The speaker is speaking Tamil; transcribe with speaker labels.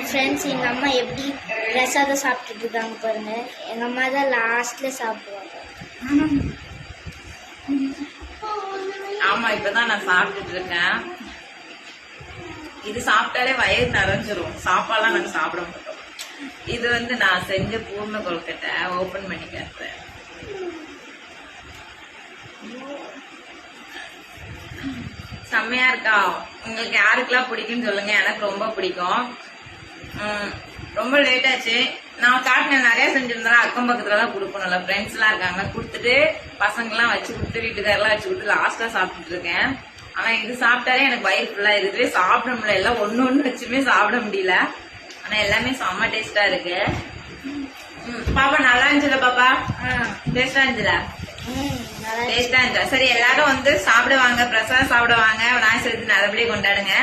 Speaker 1: ஃப்ரெண்ட்ஸ் எங்கள் அம்மா எப்படி பிரசாதம் சாப்பிட்டுட்டு இருக்காங்க பாருங்க. எங்கள் அம்மா தான் லாஸ்ட்ல சாப்பிடுவாங்க.
Speaker 2: ஆமா, இப்பதான் நான் சாப்பிட்டுட்டு இருக்கேன். இது சாப்பிட்டாலே வயிறு நிறைஞ்சிரும். சாப்பாடுலாம் நாங்க சாப்பிட மாட்டோம். இது வந்து நான் செஞ்ச பூர்ண கொழுக்கட்டை. ஓபன் பண்ணி காட்டுறேன். செம்மையா இருக்கா? உங்களுக்கு யாருக்கெல்லாம் பிடிக்கும்னு சொல்லுங்க. எனக்கு ரொம்ப பிடிக்கும். ரொம்ப லேட் ஆச்சு. நான் காட்டின நிறைய செஞ்சிருந்தேன். அக்கம் பக்கத்துல எல்லாம் கொடுக்கணும்ல, ஃப்ரெண்ட்ஸ் எல்லாம் இருக்காங்க. கொடுத்துட்டு பசங்க எல்லாம் வச்சு கொடுத்து வீட்டுக்காரெல்லாம் வச்சு கொடுத்து லாஸ்டா சாப்பிட்டுட்டு இருக்கேன். ஆனா இது சாப்பிட்டாலே எனக்கு வயிறு ஃபுல்லா இதுவே சாப்பிட முடியல. எல்லாம் ஒண்ணு வச்சுமே சாப்பிட முடியல. ஆனா எல்லாமே செம்ம டேஸ்டா இருக்கு. பாப்பா நல்லா இருந்துச்சுல? பாப்பா டேஸ்டா இருந்துச்சுல? டேஸ்டா இருந்துச்சா? சரி, எல்லாரும் வந்து சாப்பிடுவாங்க, பிரசாதம் சாப்பிடுவாங்க. விநாயகர் சதுர்த்தி நல்லபடியா கொண்டாடுங்க.